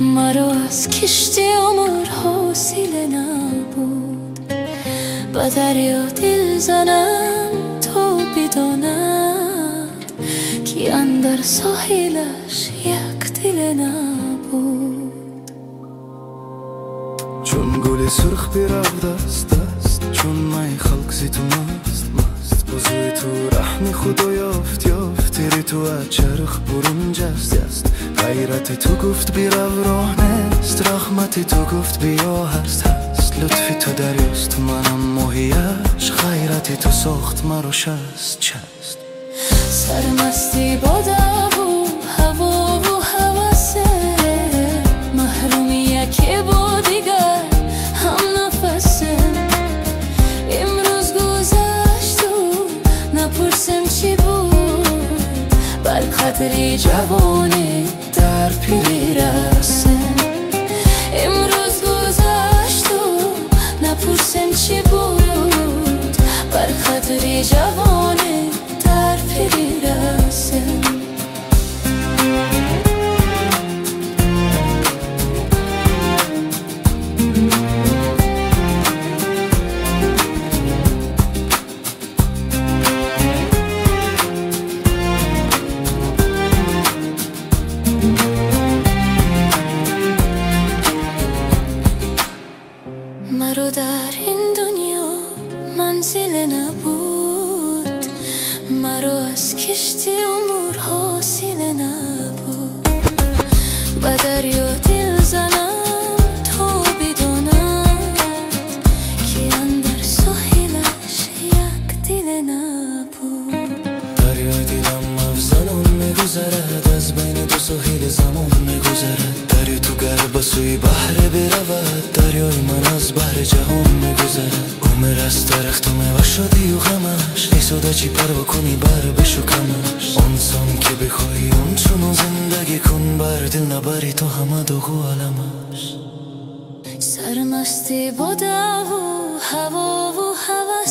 مرا از کشتی عمر حاصل نبود. با دریا دل زنم تو بدانم که اندر ساحلش یک دل نبود. چون گل سرخ برفته است چون مای خلق زی تو مست بزوی تو رحم خدا یافت تیری تو از چرخ برون جست. غیرت تو گفت بیرو راه نیست، رحمت تو گفت بیا هست. لطفی تو دریاست منم ماهیش، غیرت تو ساخت مرا شست. سرمستی با دو و هوا و هوسه، محرومی یکی با دیگر هم نفسه. امروز گذشت و نپرسم چی بود، بر قدری جوانی در پیری رسم. امروز گذشت و نپرسم چی بود، بر قدری جوانی در پیری رسم. مرا در این دنیا منزل نبود، مرا از کشتی عمر حاصل نبود. با دریا دل زنم تو بداند که اندر ساحلش یک دل نبود. دریای دیدم افزانون میگذرد، از بین دو ساحل زمان میگذرد. دریا تو گر به سوی بحر برود، دریای من از بحر جهان میگذرد. عمر از درخت و میوه شدی و غمش، نیسوده چی پروا کنی بر بشو کمش. آنسان که بخوای اون چونو زندگی کن، بر دل نبری تو همه دوغ و علمش. سرمستی با دو و هوا و هوس